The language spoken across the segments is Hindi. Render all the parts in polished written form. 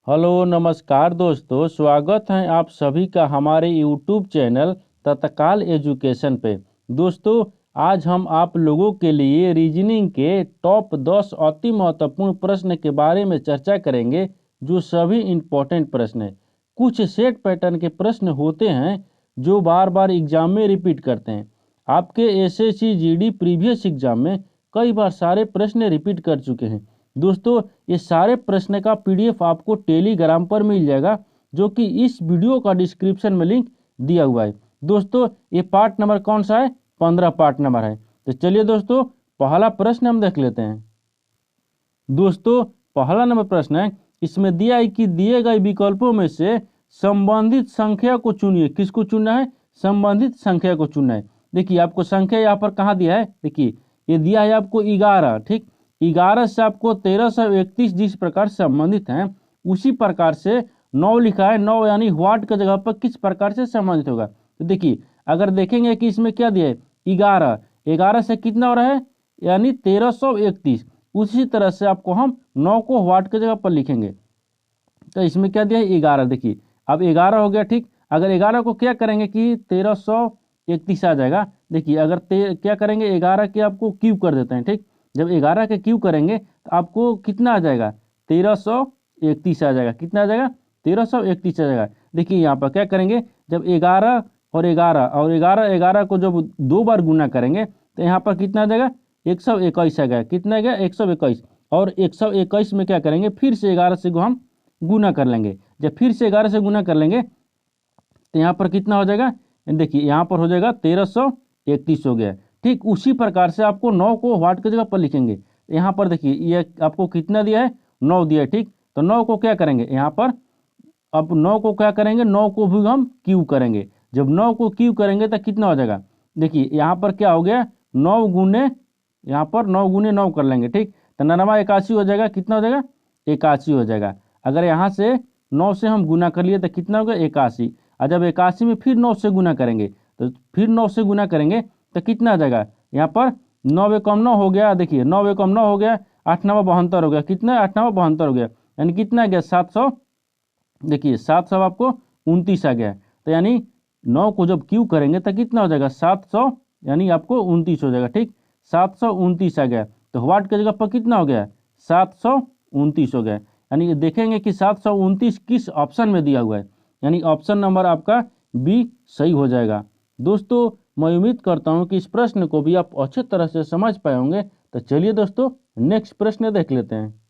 हेलो नमस्कार दोस्तों, स्वागत है आप सभी का हमारे यूट्यूब चैनल तत्काल एजुकेशन पे। दोस्तों, आज हम आप लोगों के लिए रीजनिंग के टॉप 10 अति महत्वपूर्ण प्रश्न के बारे में चर्चा करेंगे, जो सभी इम्पोर्टेंट प्रश्न हैं। कुछ सेट पैटर्न के प्रश्न होते हैं जो बार बार एग्जाम में रिपीट करते हैं। आपके एसएससी जीडी प्रीवियस एग्जाम में कई बार सारे प्रश्न रिपीट कर चुके हैं। दोस्तों, ये सारे प्रश्न का पीडीएफ आपको टेलीग्राम पर मिल जाएगा, जो कि इस वीडियो का डिस्क्रिप्शन में लिंक दिया हुआ है। दोस्तों, ये पार्ट नंबर कौन सा है? 15 पार्ट नंबर है। तो चलिए दोस्तों, पहला प्रश्न हम देख लेते हैं। दोस्तों, पहला नंबर प्रश्न है, इसमें दिया है कि दिए गए विकल्पों में से संबंधित संख्या को चुनिए। किसको चुनना है? संबंधित संख्या को चुनना है। देखिए, आपको संख्या यहाँ पर कहाँ दिया है? देखिए, ये दिया है आपको 11। ठीक, 11 से आपको 1331 जिस प्रकार संबंधित हैं, उसी प्रकार से 9 लिखा है। 9 यानी व्हाट की जगह पर किस प्रकार से संबंधित होगा। तो देखिए, अगर देखेंगे कि इसमें क्या दिया है, 11। 11 से कितना हो रहा है? यानी 1331। उसी तरह से आपको हम 9 को व्हाट की जगह पर लिखेंगे। तो इसमें क्या दिया है? 11। देखिए, अब 11 हो गया। ठीक, अगर 11 को क्या करेंगे कि 1331 आ जाएगा। देखिए, अगर क्या करेंगे, 11 के आपको क्यूब कर देते हैं। ठीक, जब 11 के क्यूब करेंगे तो आपको कितना आ जाएगा? 1331 आ जाएगा। कितना आ जाएगा? 1331 आ जाएगा। देखिए, यहाँ पर क्या करेंगे, जब 11 और 11 और 11 11 को जब 2 बार गुना करेंगे तो यहाँ पर कितना आ जाएगा? 121 आ गया। कितना आ गया? 121। और 121 में क्या करेंगे, फिर से 11 से हम गुना कर लेंगे। जब फिर से 11 से गुना कर लेंगे तो यहाँ पर कितना हो जाएगा? देखिए, यहाँ पर हो जाएगा 1331 हो गया। ठीक, उसी प्रकार से आपको 9 को व्हाट की जगह पर लिखेंगे। यहाँ पर देखिए, ये आपको कितना दिया है? 9 दिया है। ठीक, तो 9 को क्या करेंगे यहाँ पर? अब 9 को क्या करेंगे? 9 को भी हम क्यू करेंगे। जब 9 को क्यू करेंगे तो कितना हो जाएगा? देखिए, यहाँ पर क्या हो गया? 9 गुने, यहाँ पर 9 गुने 9 कर लेंगे। ठीक, तो 9 81 हो जाएगा। कितना हो जाएगा? 81 हो जाएगा। अगर यहाँ से 9 से हम गुना कर लिए तो कितना हो गया? 81। और जब 81 में फिर 9 से गुना करेंगे तो फिर 9 से गुना करेंगे तो कितना आ जाएगा? यहाँ पर 9 एकम 9 हो गया। देखिए, 9 एकम 9 हो गया। 8 9 72 हो गया। कितना? 8 9 72 हो गया। यानी कितना आ गया? 700। देखिए, 700 आपको 29 आ गया। तो यानी 9 को जब क्यू करेंगे तो कितना हो जाएगा? 700, यानी आपको 29 हो जाएगा। ठीक, 729 आ गया। तो व्हाट की जगह पर कितना हो गया? 729 हो गया। यानी देखेंगे कि 729 किस ऑप्शन में दिया हुआ है, यानी ऑप्शन नंबर आपका बी सही हो जाएगा। दोस्तों, मैं उम्मीद करता हूं कि इस प्रश्न को भी आप अच्छे तरह से समझ पाए होंगे। तो चलिए दोस्तों, नेक्स्ट प्रश्न देख लेते हैं।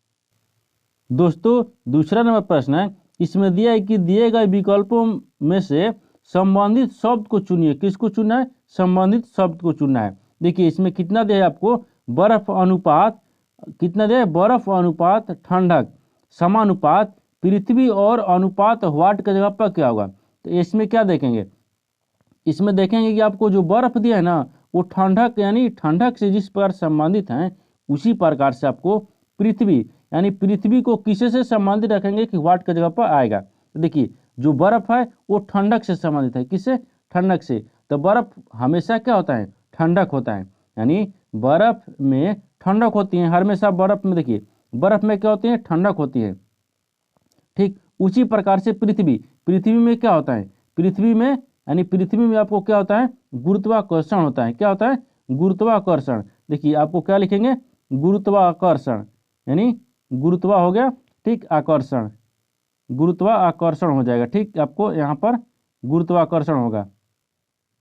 दोस्तों, दूसरा नंबर प्रश्न है, इसमें दिया है कि दिए गए विकल्पों में से संबंधित शब्द को चुनिए। किसको चुनना है? संबंधित शब्द को चुनना है। देखिए, इसमें कितना दिया है आपको? बर्फ अनुपात, कितना दिया है? बर्फ अनुपात ठंडक, समानुपात पृथ्वी और अनुपात व्हाट की जगह पर क्या होगा। तो इसमें क्या देखेंगे? इसमें देखेंगे कि आपको जो बर्फ दिया है ना, वो ठंडक, यानी ठंडक से जिस प्रकार संबंधित हैं, उसी प्रकार से आपको पृथ्वी, यानी पृथ्वी को किसे से संबंधित रखेंगे कि व्हाट की जगह पर आएगा। तो देखिए, जो बर्फ है वो ठंडक से संबंधित है। किससे? ठंडक से। तो बर्फ हमेशा क्या होता है? ठंडक होता है। यानी बर्फ में ठंडक होती है हमेशा। बर्फ में देखिए, बर्फ में क्या होती है? ठंडक होती है। ठीक, उसी प्रकार से पृथ्वी, पृथ्वी में क्या होता है? पृथ्वी में, यानी पृथ्वी में आपको क्या होता है? गुरुत्वाकर्षण होता है। क्या होता है? गुरुत्वाकर्षण। देखिए, आपको क्या लिखेंगे? गुरुत्वाकर्षण, यानी गुरुत्वा हो गया, ठीक, आकर्षण, गुरुत्वाकर्षण हो जाएगा। ठीक, आपको यहाँ पर गुरुत्वाकर्षण होगा,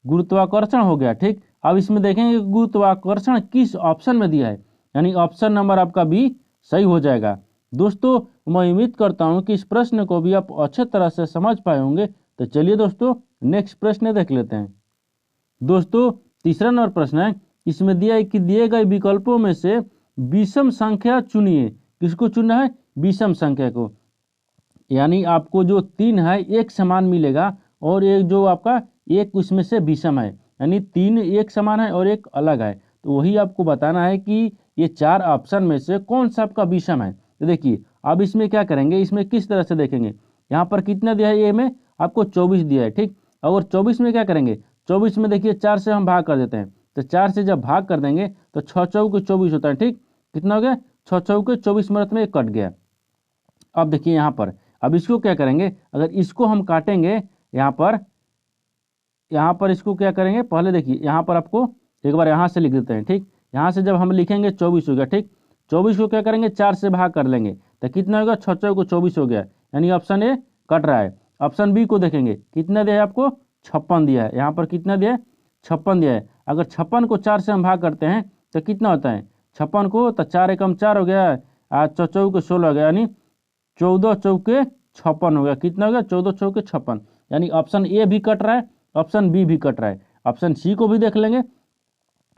गुरुत्वाकर्षण हो गया। ठीक, अब इसमें देखेंगे गुरुत्वाकर्षण किस ऑप्शन में दिया है, यानी ऑप्शन नंबर आपका बी सही हो जाएगा। दोस्तों, मैं उम्मीद करता हूं कि इस प्रश्न को भी आप अच्छे तरह से समझ पाए होंगे। तो चलिए दोस्तों, नेक्स्ट प्रश्न देख लेते हैं। दोस्तों, तीसरा नंबर प्रश्न है, इसमें दिया है कि दिए गए विकल्पों में से विषम संख्या चुनिए। किसको चुनना है? विषम संख्या को। यानी आपको जो 3 है एक समान मिलेगा, और एक जो आपका एक उसमें से विषम है, यानी 3 एक समान है और एक अलग है। तो वही आपको बताना है कि ये 4 ऑप्शन में से कौन सा आपका विषम है। तो देखिए, अब इसमें क्या करेंगे, इसमें किस तरह से देखेंगे। यहाँ पर कितना दिया है? ए में आपको 24 दिया है। ठीक, और 24 में क्या करेंगे? 24 में देखिए 4 से हम भाग कर देते हैं। तो 4 से जब भाग कर देंगे तो 6 चौके 24 होता है। ठीक, कितना हो गया? 6 चौके 24 मिनट में कट गया। अब देखिए, यहाँ पर अब इसको क्या करेंगे, अगर इसको हम काटेंगे यहाँ पर इसको क्या करेंगे, पहले देखिए यहाँ पर आपको एक बार यहाँ से लिख देते हैं, ठीक। यहाँ से जब हम लिखेंगे 24 हो गया, ठीक। 24 को क्या करेंगे 4 से भाग कर लेंगे तो कितना होगा, 6 को 24 हो गया, यानी ऑप्शन ए कट रहा है। ऑप्शन बी को देखेंगे, कितना दिया है आपको, 56 दिया है, यहाँ पर कितना दिया है, 56 दिया है। अगर 56 को 4 से हम भाग करते हैं तो कितना होता है, 56 को तो 4 एकम 4 हो गया, आज 4 को 16 हो गया, यानी 14 चौके 56 हो गया। कितना हो गया, 14 चौके 56, यानी ऑप्शन ए भी कट रहा है, ऑप्शन बी भी कट रहा है। ऑप्शन सी को भी देख लेंगे,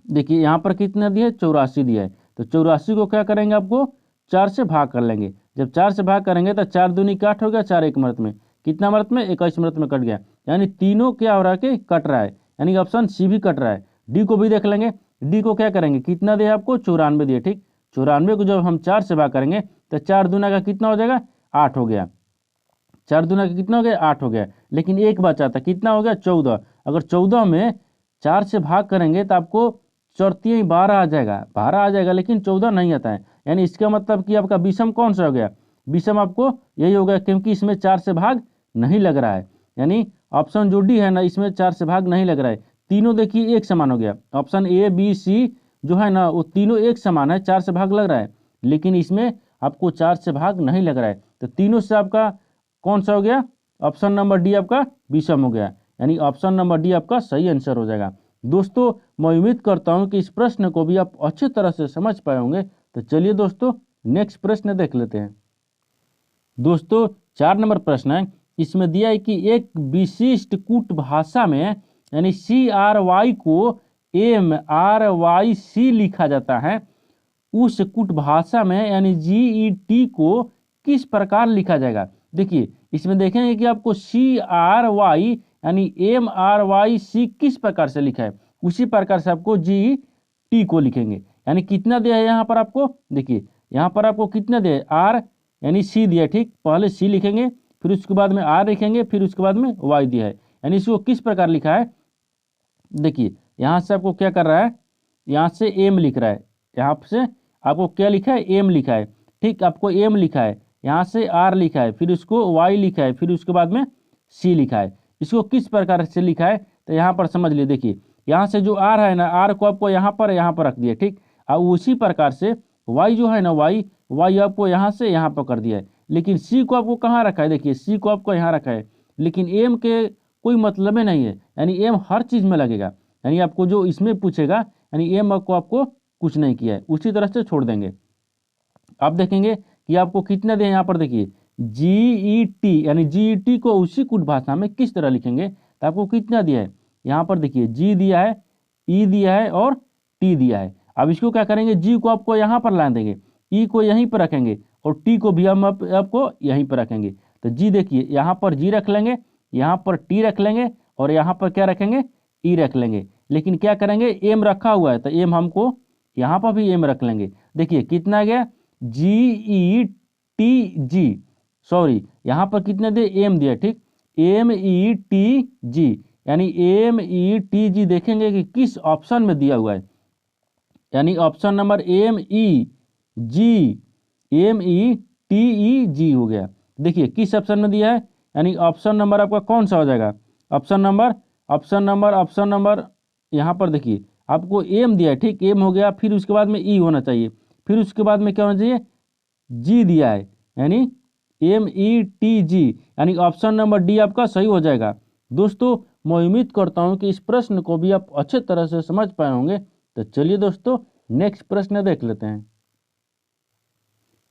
देखिए यहाँ पर कितना दिया है, 84 दिया है, तो 84 को क्या करेंगे, आपको 4 से भाग कर लेंगे। जब 4 से भाग करेंगे तो 4 दूनी 8 हो गया, 4 एक मृत में कितना मृत में, 21 मृत में कट गया, यानी तीनों क्या हो रहा है कि कट रहा है, यानी ऑप्शन सी भी कट रहा है। डी को भी देख लेंगे, डी को क्या करेंगे, कितना दिया आपको, 94 दिया, ठीक। 94 को जब हम 4 से भाग करेंगे तो 4 दूना का कितना हो जाएगा, 8 हो गया, 4 दूना का कितना हो गया, 8 हो गया, लेकिन एक बचा था, कितना हो गया, 14। अगर 14 में 4 से भाग करेंगे तो आपको चौथी 12 आ जाएगा, 12 आ जाएगा, लेकिन 14 नहीं आता है, यानी इसका मतलब कि आपका विषम कौन सा हो गया, विषम आपको यही हो गया, क्योंकि इसमें 4 से भाग नहीं लग रहा है, यानी ऑप्शन जो डी है ना, इसमें 4 से भाग नहीं लग रहा है। तीनों देखिए एक समान हो गया, ऑप्शन ए बी सी जो है ना वो तीनों एक समान है, 4 से भाग लग रहा है, लेकिन इसमें आपको 4 से भाग नहीं लग रहा है, तो तीनों से आपका कौन सा हो गया, ऑप्शन नंबर डी आपका विषम हो गया, यानी ऑप्शन नंबर डी आपका सही आंसर हो जाएगा। दोस्तों मैं उम्मीद करता हूं कि इस प्रश्न को भी आप अच्छी तरह से समझ पाए होंगे। तो चलिए दोस्तों नेक्स्ट प्रश्न देख लेते हैं। दोस्तों 4 नंबर प्रश्न है, इसमें दिया है कि एक विशिष्ट कूट भाषा में यानी CRY को MRYC लिखा जाता है, उस कूट भाषा में यानी GET को किस प्रकार लिखा जाएगा। देखिए इसमें देखेंगे कि आपको CRY यानी MRYC किस प्रकार से लिखा है, उसी प्रकार से आपको GET को लिखेंगे। यानी कितना दिया है यहाँ पर आपको, देखिए यहाँ पर आपको कितना दिया है, R यानी C दिया है, ठीक। पहले C लिखेंगे, फिर उसके बाद में R लिखेंगे, फिर उसके बाद में Y दिया है, यानी इसको किस प्रकार लिखा है। देखिए यहाँ से आपको क्या कर रहा है, यहाँ से M लिख रहा है, यहाँ से आपको क्या लिखा है, M लिखा है, ठीक। आपको M लिखा है, यहाँ से R लिखा है, फिर उसको Y लिखा है, फिर उसके बाद में C लिखा है। इसको किस प्रकार से लिखा है तो यहाँ पर समझ लिए, देखिए यहाँ से जो R है ना, R को आपको यहाँ पर रख दिया, ठीक। और उसी प्रकार से Y जो है ना, Y आपको यहाँ से यहाँ पर कर दिया है, लेकिन C को आपको कहाँ रखा है, देखिए C को आपको यहाँ रखा है, लेकिन M के कोई मतलब ही नहीं है, यानी M हर चीज़ में लगेगा, यानी आपको जो इसमें पूछेगा यानी M को आपको कुछ नहीं किया है, उसी तरह से छोड़ देंगे। आप देखेंगे कि आपको कितना दिया यहाँ पर, देखिए GET यानी GET को उसी कूट भाषा में किस तरह लिखेंगे तो आपको कितना दिया है, यहाँ पर देखिए G दिया है, E दिया है और T दिया है। अब इसको क्या करेंगे, G को आपको यहाँ पर ला देंगे, E को यहीं पर रखेंगे और T को भी हम आपको यहीं पर रखेंगे। तो G देखिए यहाँ पर G रख लेंगे, यहाँ पर T रख लेंगे और यहाँ पर क्या रखेंगे, E रख लेंगे, लेकिन क्या करेंगे M रखा हुआ है तो M हमको यहाँ पर भी M रख लेंगे। देखिए कितना गया, GETG, सॉरी यहाँ पर कितने दे, M दिया, ठीक। METG यानी METG देखेंगे कि किस ऑप्शन में दिया हुआ है, यानी ऑप्शन नंबर METEG हो गया। देखिए किस ऑप्शन में दिया है, यानी ऑप्शन नंबर आपका कौन सा हो जाएगा, ऑप्शन नंबर यहाँ पर देखिए आपको M दिया है, ठीक। M हो गया, फिर उसके बाद में E होना चाहिए, फिर उसके बाद में क्या होना चाहिए, G दिया है, यानी METG, यानी ऑप्शन नंबर डी आपका सही हो जाएगा। दोस्तों मैं उम्मीद करता हूं कि इस प्रश्न को भी आप अच्छे तरह से समझ पाए होंगे। तो चलिए दोस्तों नेक्स्ट प्रश्न देख लेते हैं।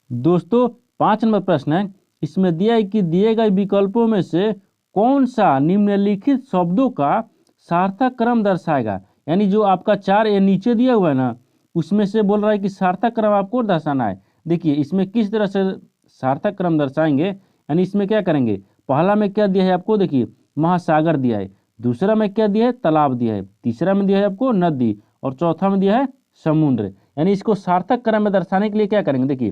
दोस्तों 5 नंबर प्रश्न है, इसमें दिया है कि दिए गए विकल्पों में से कौन सा निम्नलिखित शब्दों का सार्थक क्रम दर्शाएगा। यानी जो आपका 4 ए नीचे दिया हुआ है ना, उसमें से बोल रहा है कि सार्थक क्रम आपको दर्शाना है। देखिए इसमें किस तरह से सार्थक क्रम दर्शाएंगे, यानी इसमें क्या करेंगे, पहला में क्या दिया है आपको, देखिए महासागर दिया है, दूसरा में क्या दिया है, तालाब दिया है, तीसरा में दिया है आपको नदी और चौथा में दिया है समुद्र। यानी इसको सार्थक क्रम में दर्शाने के लिए क्या करेंगे, देखिए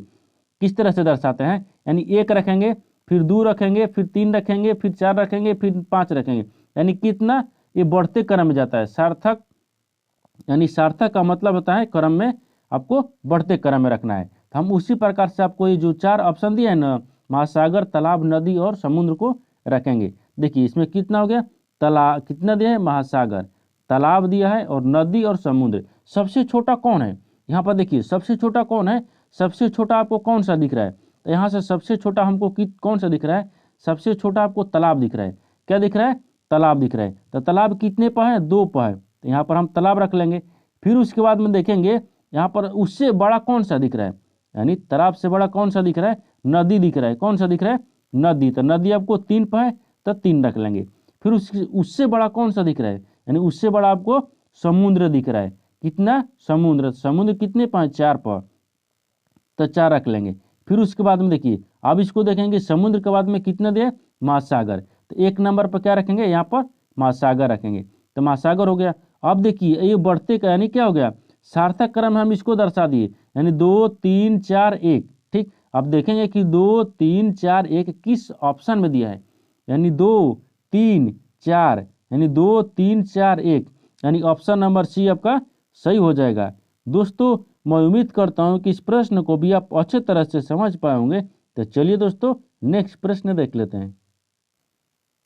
किस तरह से दर्शाते हैं, यानी 1 रखेंगे, फिर 2 रखेंगे, फिर 3 रखेंगे, फिर 4 रखेंगे, फिर 5 रखेंगे, यानी कितना ये बढ़ते क्रम में जाता है। सार्थक यानी सार्थक का मतलब होता है क्रम में आपको बढ़ते क्रम में रखना है। तो हम उसी प्रकार से आपको ये जो 4 ऑप्शन दिए हैं ना, महासागर, तालाब, नदी और समुद्र को रखेंगे। देखिए इसमें कितना हो गया, तालाब कितना दिया है, महासागर, तालाब दिया है और नदी और समुद्र। सबसे छोटा कौन है, यहाँ पर देखिए सबसे छोटा कौन है, सबसे छोटा आपको कौन सा दिख रहा है, तो यहाँ से सबसे छोटा हमको कौन सा दिख रहा है, सबसे छोटा आपको तालाब दिख रहा है। क्या दिख रहा है, तालाब दिख रहा है। तो तालाब कितने पर है, 2 पर है, तो यहाँ पर हम तालाब रख लेंगे। फिर उसके बाद में देखेंगे यहाँ पर उससे बड़ा कौन सा दिख रहा है, यानी तालाब से बड़ा कौन सा दिख रहा है, नदी दिख रहा है। कौन सा दिख रहा है, नदी, तो नदी आपको 3 पर है तो 3 रख लेंगे। फिर उससे बड़ा कौन सा दिख रहा है, यानी उससे बड़ा आपको समुद्र दिख रहा है। कितना, समुद्र, समुद्र कितने पर, 4 पर, तो 4 रख लेंगे। फिर उसके बाद में देखिए अब इसको देखेंगे समुद्र के बाद में कितना दिया, महासागर, तो 1 नंबर पर क्या रखेंगे, यहाँ पर महासागर रखेंगे, तो महासागर हो गया। अब देखिए ये बढ़ते का यानी क्या हो गया, सार्थक क्रम हम इसको दर्शा दिए, यानी 2 3 4 1। ठीक, अब देखेंगे कि 2 3 4 1 किस ऑप्शन में दिया है, यानी 2 3 4, यानी 2 3 4 1, यानी ऑप्शन नंबर सी आपका सही हो जाएगा। दोस्तों मैं उम्मीद करता हूं कि इस प्रश्न को भी आप अच्छे तरह से समझ पाए होंगे। तो चलिए दोस्तों नेक्स्ट प्रश्न देख लेते हैं।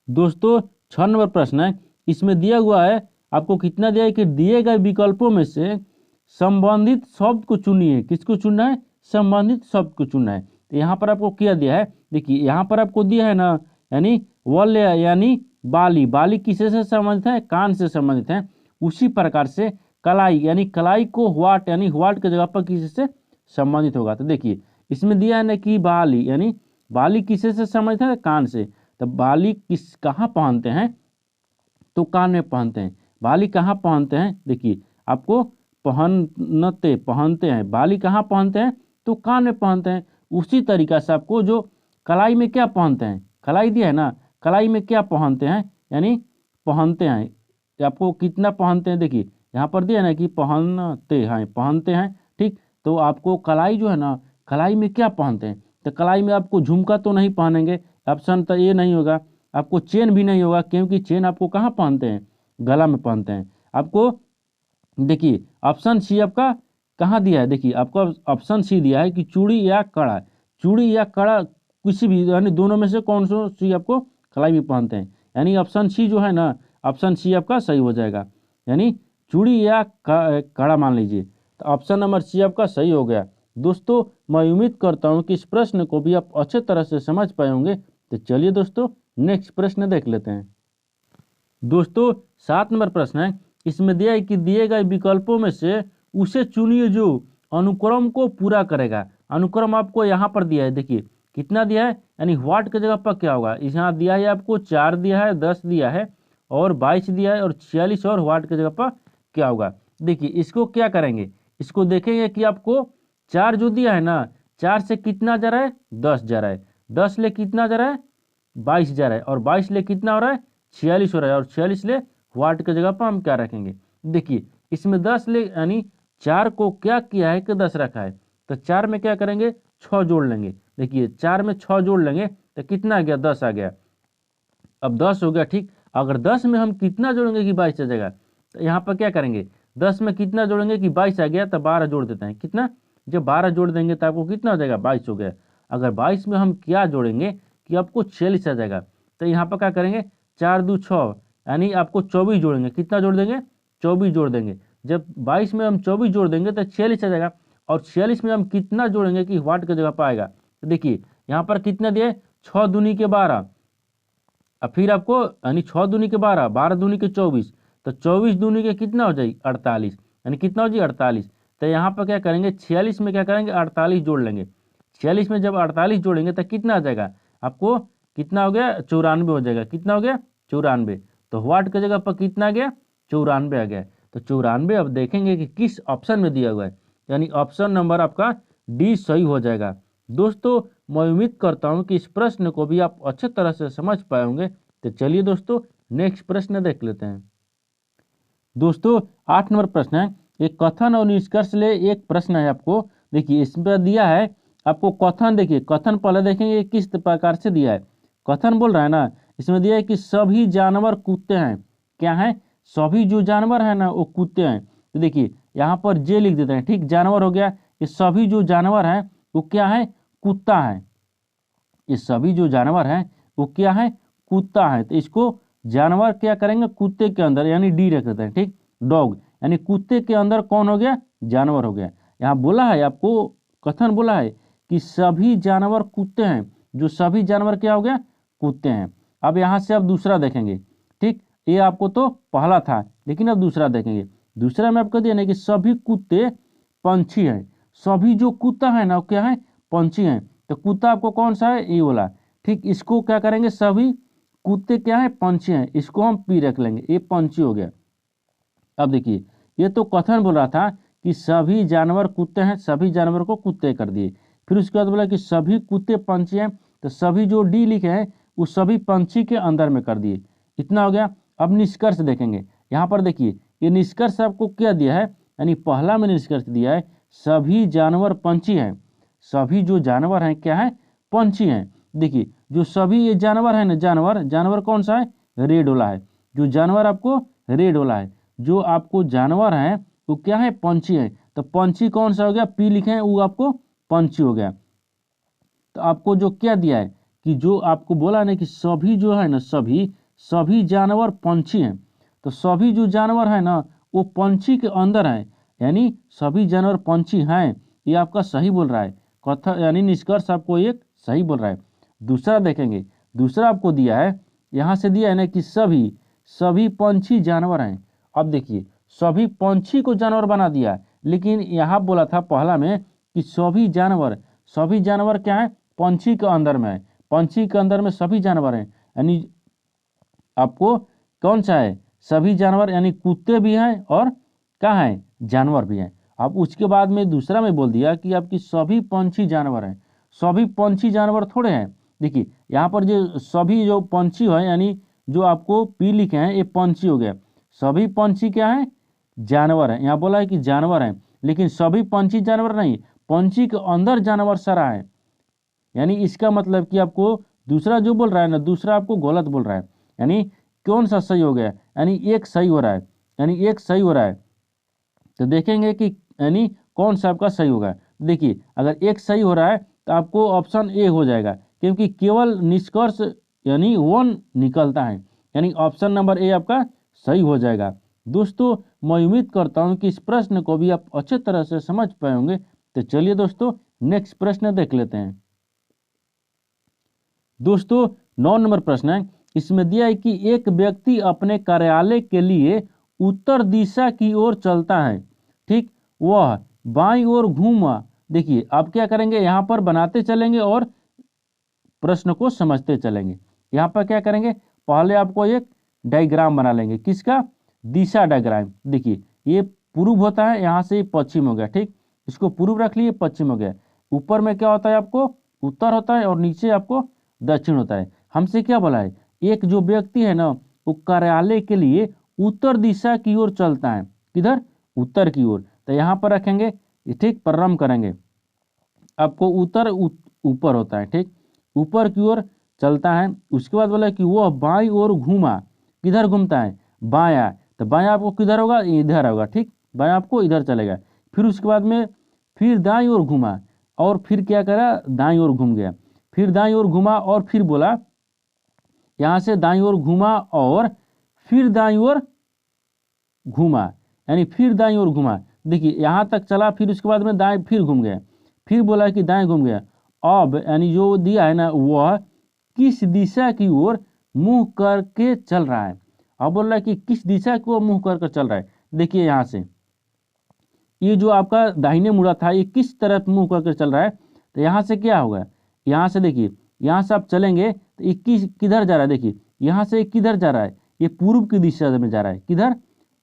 दोस्तों 6 नंबर प्रश्न है, इसमें दिया हुआ है आपको कितना दिया है कि दिए गए विकल्पों में से संबंधित शब्द को चुनिए। किसको चुनना है, संबंधित शब्द को चुनना है। तो यहाँ पर आपको क्या दिया है, देखिए यहाँ पर आपको दिया है ना, यानी वल्य यानी बाली, बाली किसे से संबंधित है, कान से संबंधित है। उसी प्रकार से कलाई, यानी कलाई को व्हाट, यानी व्हाट की जगह पर किसी से संबंधित होगा। तो देखिए इसमें दिया है ना कि बाली, यानी बाली किसे से संबंधित है, कान से। तो बाली किस कहाँ पहनते हैं, तो कान में पहनते हैं। बाली कहाँ पहनते हैं, देखिए आपको पहनते हैं, बाली कहाँ पहनते हैं, तो कान में पहनते हैं। उसी तरीका से आपको जो कलाई में क्या पहनते हैं, कलाई दिया है ना, कलाई में क्या पहनते हैं, यानी पहनते हैं। आपको कितना पहनते हैं, देखिए यहाँ पर दिया ना कि पहनते हैं। ठीक, तो आपको कलाई जो है ना, कलाई में क्या पहनते हैं, तो कलाई में आपको झुमका तो नहीं पहनेंगे, ऑप्शन तो ये नहीं होगा। आपको चेन भी नहीं होगा, क्योंकि चेन आपको कहाँ पहनते हैं, गला में पहनते हैं। आपको देखिए ऑप्शन सी आपका कहाँ दिया है, देखिए आपको ऑप्शन सी दिया है कि चूड़ी या कड़ा, चूड़ी या कड़ा किसी भी, यानी दोनों में से कौन सी आपको कलाई में पहनते हैं, यानी ऑप्शन सी जो है ना, ऑप्शन सी आपका सही हो जाएगा, यानी चूड़ी या कड़ा मान लीजिए। तो ऑप्शन नंबर सी आपका सही हो गया। दोस्तों मैं उम्मीद करता हूँ कि इस प्रश्न को भी आप अच्छे तरह से समझ पाए होंगे। तो चलिए दोस्तों नेक्स्ट प्रश्न देख लेते हैं। दोस्तों 7 नंबर प्रश्न है, इसमें दिया है कि दिए गए विकल्पों में से उसे चुनिए जो अनुक्रम को पूरा करेगा। अनुक्रम आपको यहाँ पर दिया है, देखिए कितना दिया है, यानी व्हाट की जगह पर क्या होगा, यहाँ दिया है आपको 4 दिया है, 10 दिया है और 22 दिया है और 46, और व्हाट की जगह पर क्या होगा। देखिए इसको क्या करेंगे, इसको देखेंगे कि आपको 4 जो दिया है ना, 4 से कितना जा रहा है, 10 जा रहा है, 10 ले कितना जा रहा है, 22 जा रहा है, और 22 ले कितना हो रहा है, 46 हो रहा है, और 46 ले व्हाट की जगह पर हम क्या रखेंगे। देखिए इसमें 10 ले, यानी 4 को क्या किया है कि 10 रखा है, तो 4 में क्या करेंगे, 6 जोड़ लेंगे। देखिए 4 में 6 जोड़ लेंगे तो कितना आ गया, 10 आ गया। अब 10 हो गया। ठीक, अगर 10 में हम कितना जोड़ेंगे कि 22 आ जाएगा, तो यहाँ पर क्या करेंगे, 10 में कितना जोड़ेंगे कि 22 आ गया, तो 12 जोड़ देते हैं। कितना, जब 12 जोड़ देंगे तो आपको कितना हो जाएगा, 22 हो गया। अगर 22 में हम क्या जोड़ेंगे कि आपको 46 आ जाएगा, तो यहाँ पर क्या करेंगे, 4 2 6, यानी आपको 24 जोड़ेंगे। कितना जोड़ देंगे, 24 जोड़ देंगे। जब 22 में हम 24 जोड़ देंगे तो 46 आ जाएगा, और 46 में हम कितना जोड़ेंगे कि व्हाट की जगह पर आएगा। तो देखिए यहाँ पर कितना दिए, 6 दूनी के 12, अब फिर आपको यानी 6 दूनी के 12, 12 दूनी के 24, तो 24 दूनी के कितना हो जाएगी, 48, यानी कितना हो जाएगी, 48। तो यहाँ पर क्या करेंगे, 46 में क्या करेंगे, 48 जोड़ लेंगे। 46 में जब 48 जोड़ेंगे तो कितना आ जाएगा, आपको कितना हो गया, 94 हो जाएगा। कितना हो गया, 94। तो व्हाट की जगह पर कितना आ गया, 94 आ गया। तो 94 अब देखेंगे कि किस ऑप्शन में दिया हुआ है, यानी ऑप्शन नंबर आपका डी सही हो जाएगा। दोस्तों मैं उम्मीद करता हूं कि इस प्रश्न को भी आप अच्छे तरह से समझ पाए होंगे। तो चलिए दोस्तों नेक्स्ट प्रश्न देख लेते हैं। दोस्तों 8 नंबर प्रश्न है, एक कथन और निष्कर्ष ले एक प्रश्न है आपको। देखिए इसमें दिया है आपको कथन, देखिए कथन पहले देखेंगे किस प्रकार से दिया है। कथन बोल रहा है ना, इसमें दिया है कि सभी जानवर कूदते हैं। क्या है, सभी जो जानवर है ना वो कूदते हैं। तो देखिए यहाँ पर जे लिख देते हैं। ठीक, जानवर हो गया, ये सभी जो जानवर हैं वो क्या है, कुत्ता है। ये सभी जो जानवर हैं वो क्या है, कुत्ता है, तो इसको जानवर क्या करेंगे, कुत्ते के अंदर यानी डी रख देते हैं, ठीक। डॉग यानी कुत्ते के अंदर कौन हो गया, जानवर हो गया। यहाँ बोला है आपको, कथन बोला है कि सभी जानवर कुत्ते हैं, जो सभी जानवर क्या हो गया, कुत्ते हैं। अब यहाँ से अब दूसरा देखेंगे, ठीक। ये आपको तो पहला था, लेकिन अब दूसरा देखेंगे। दूसरा में आपको दिया ना कि सभी कुत्ते पंछी हैं। सभी जो कुत्ता है ना वो क्या है, पंछी हैं। तो कुत्ता आपको कौन सा है, ये वाला, ठीक। इसको क्या करेंगे, सभी कुत्ते क्या है, पंछी हैं, इसको हम पी रख लेंगे, ये पंछी हो गया। अब देखिए, ये तो कथन बोल रहा था कि सभी जानवर कुत्ते हैं, सभी जानवर को कुत्ते कर दिए। फिर उसके बाद बोला कि सभी कुत्ते पंछी हैं, तो सभी जो डी लिखे हैं वो सभी पंछी के अंदर में कर दिए। इतना हो गया। अब निष्कर्ष देखेंगे। यहाँ पर देखिए, ये निष्कर्ष आपको क्या दिया है, यानी पहला में निष्कर्ष दिया है सभी जानवर पंछी हैं। सभी जो जानवर हैं क्या है, पंछी हैं। देखिए, जो सभी ये जानवर है ना, जानवर जानवर कौन सा है, रेड वाला है। जो जानवर आपको रेड वाला है, जो आपको जानवर हैं वो क्या है, पंछी है। तो पंछी कौन सा हो गया, पी लिखे हैं, वो आपको पंछी हो गया। तो आपको जो क्या दिया है कि जो आपको बोला ना कि सभी जो है ना, सभी जानवर पंछी हैं। तो सभी जो जानवर है ना वो पंछी के अंदर है, यानी सभी जानवर पंछी हैं, ये आपका सही बोल रहा है। कथन यानी निष्कर्ष आपको एक सही बोल रहा है। दूसरा देखेंगे, दूसरा आपको दिया है, यहाँ से दिया है ना कि सभी पंछी जानवर हैं। अब देखिए, सभी पंछी को जानवर बना दिया, लेकिन यहाँ बोला था पहला में कि सभी जानवर क्या है, पंछी के अंदर में है। पंछी के अंदर में सभी जानवर हैं, यानी आपको कौन सा है, सभी जानवर, यानी कुत्ते भी हैं और क्या है, जानवर भी हैं। अब उसके बाद में दूसरा में बोल दिया कि आपकी सभी पंछी जानवर हैं। सभी पंछी जानवर थोड़े हैं। देखिए, यहाँ पर जो सभी जो पंछी है, यानी जो आपको पी लिखे हैं, ये पंछी हो गया। सभी पंछी क्या है, जानवर है। यहाँ बोला है कि जानवर हैं, लेकिन सभी पंछी जानवर नहीं, पंछी के अंदर जानवर सारा है। यानी इसका मतलब कि आपको दूसरा जो बोल रहा है ना, दूसरा आपको गलत बोल रहा है। यानी कौन सा सही हो गया, यानी एक सही हो रहा है, यानी एक सही हो रहा है। तो देखेंगे कि यानी कौन सा आपका सही होगा। देखिए, अगर एक सही हो रहा है तो आपको ऑप्शन ए हो जाएगा, क्योंकि केवल निष्कर्ष यानी 1 निकलता है, यानी ऑप्शन नंबर ए आपका सही हो जाएगा। दोस्तों, मैं उम्मीद करता हूं कि इस प्रश्न को भी आप अच्छे तरह से समझ पाए होंगे। तो चलिए दोस्तों, नेक्स्ट प्रश्न देख लेते हैं। दोस्तों, 9 नंबर प्रश्न है। इसमें दिया है कि एक व्यक्ति अपने कार्यालय के लिए उत्तर दिशा की ओर चलता है, ठीक। वह बाईं ओर घूमा। देखिए, आप क्या करेंगे, यहाँ पर बनाते चलेंगे और प्रश्न को समझते चलेंगे। यहाँ पर क्या करेंगे, पहले आपको एक डायग्राम बना लेंगे, किसका, दिशा डायग्राम। देखिए, ये पूर्व होता है, यहाँ से पश्चिम हो गया, ठीक। इसको पूर्व रख लिए, पश्चिम हो गया। ऊपर में क्या होता है, आपको उत्तर होता है, और नीचे आपको दक्षिण होता है। हमसे क्या बोला है, एक जो व्यक्ति है ना वो कार्यालय के लिए उत्तर दिशा की ओर चलता है। किधर, उत्तर की ओर। तो यहाँ पर रखेंगे, ठीक, प्रारंभ करेंगे। आपको उत्तर ऊपर होता है, ठीक, ऊपर की ओर चलता है। उसके बाद बोला कि वह बाईं ओर घूमा। किधर घूमता है, बायां। तो बायां आपको किधर होगा, इधर होगा, ठीक। बायां आपको इधर चलेगा। फिर उसके बाद में फिर दाईं ओर घूमा, और फिर क्या करा, दाईं ओर घूम गया। फिर दाईं ओर घूमा, और फिर बोला यहाँ से दाईं ओर घूमा, और फिर दाईं ओर घूमा, यानी फिर दाईं ओर घूमा। देखिए, यहाँ तक चला, फिर उसके बाद में दाएं फिर घूम गया। फिर बोला कि दाएं घूम गया। अब यानी जो दिया है ना, वह किस दिशा की ओर मुंह करके चल रहा है। अब बोल रहा है कि किस दिशा की ओर मुंह करके चल रहा है। देखिए, यहाँ से ये जो आपका दाहिने मुड़ा था, ये किस तरफ मुंह करके चल रहा है। तो यहाँ से क्या होगा, यहाँ से देखिए, यहाँ से आप चलेंगे तो ये किधर जा रहा है। देखिए, यहाँ से किधर जा रहा है, ये पूर्व की दिशा में जा रहा है। किधर,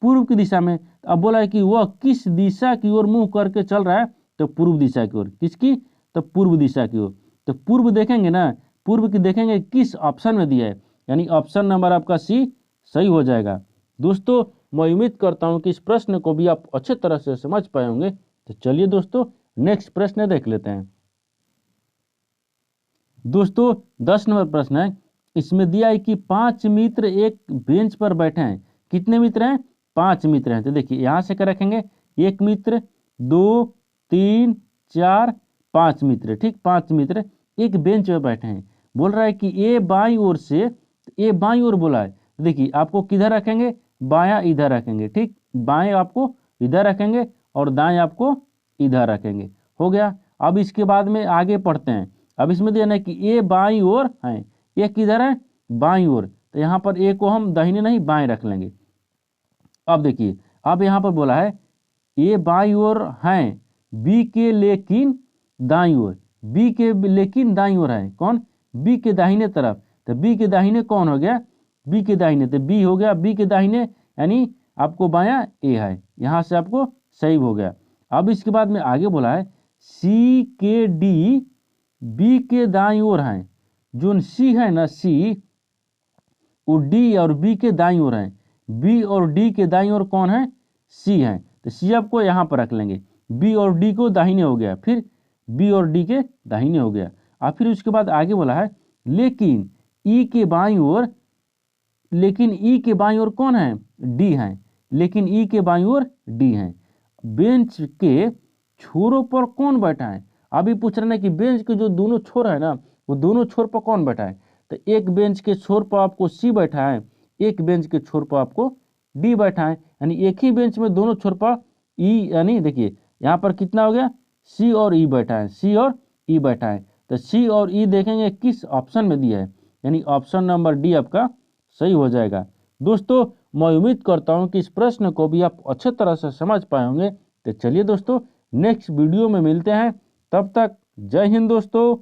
पूर्व की दिशा में। अब बोला है कि वह किस दिशा की ओर मुंह करके चल रहा है, तो पूर्व दिशा की ओर। किसकी, तो पूर्व दिशा की ओर। तो पूर्व देखेंगे ना, पूर्व की देखेंगे किस ऑप्शन में दिया है, यानी ऑप्शन नंबर आपका सी सही हो जाएगा। दोस्तों, मैं उम्मीद करता हूं कि इस प्रश्न को भी आप अच्छे तरह से समझ पाए होंगे। तो चलिए दोस्तों, नेक्स्ट प्रश्न देख लेते हैं। दोस्तों, 10 नंबर प्रश्न है। इसमें दिया है कि 5 मित्र एक बेंच पर बैठे हैं। कितने मित्र हैं, 5 मित्र हैं। तो देखिए, यहाँ से क्या रखेंगे, एक मित्र, 2, 3, 4, 5 मित्र, ठीक। 5 मित्र एक बेंच पर बैठे हैं। बोल रहा है कि ए बाई ओर से, ए बाई ओर बोला है, देखिए आपको किधर रखेंगे, बायां इधर रखेंगे, ठीक, बाएं आपको इधर रखेंगे और दाएं आपको इधर रखेंगे, हो गया। अब इसके बाद में आगे पढ़ते हैं। अब इसमें देना है कि ए बाई ओर है, ए किधर है, बाई ओर, तो यहाँ पर ए को हम दाहिने नहीं बाएं रख लेंगे। अब देखिए, अब यहाँ पर बोला है ए बाई ओर हैं बी के लेकिन दाई ओर, बी के लेकिन दाई ओर है, कौन, बी के दाहिने तरफ, तो बी के दाहिने कौन हो गया, बी के दाहिने, तो बी हो गया बी के दाहिने, यानी आपको बायां ए है, यहाँ से आपको सही हो गया। अब इसके बाद में आगे बोला है सी के डी बी के दाई ओर हैं, जो सी है ना, सी वो डी और बी के दाई ओर है, बी और डी के दाई ओर कौन है, सी है, तो सी आपको यहाँ पर रख लेंगे, बी और डी को दाहिने हो गया, फिर बी और डी के दाहिने हो गया। और फिर उसके बाद आगे बोला है लेकिन ई के बाई ओर, लेकिन ई के बाई ओर कौन है, डी है, लेकिन ई के बाई ओर डी है। बेंच के छोरों पर कौन बैठा है, अभी पूछ रहे हैं कि बेंच के जो दोनों छोर है ना, वो दोनों छोर पर कौन बैठा है, तो एक बेंच के छोर पर आपको सी बैठा है, एक बेंच के छोर पर आपको डी बैठा है, यानी एक ही बेंच में दोनों छोर पर ई, यानी देखिए यहाँ पर कितना हो गया, सी और ई बैठा है, सी और ई बैठा है, तो सी और ई देखेंगे किस ऑप्शन में दिया है, यानी ऑप्शन नंबर डी आपका सही हो जाएगा। दोस्तों मैं उम्मीद करता हूँ कि इस प्रश्न को भी आप अच्छे तरह से समझ पाए होंगे। तो चलिए दोस्तों नेक्स्ट वीडियो में मिलते हैं, तब तक जय हिंद दोस्तों।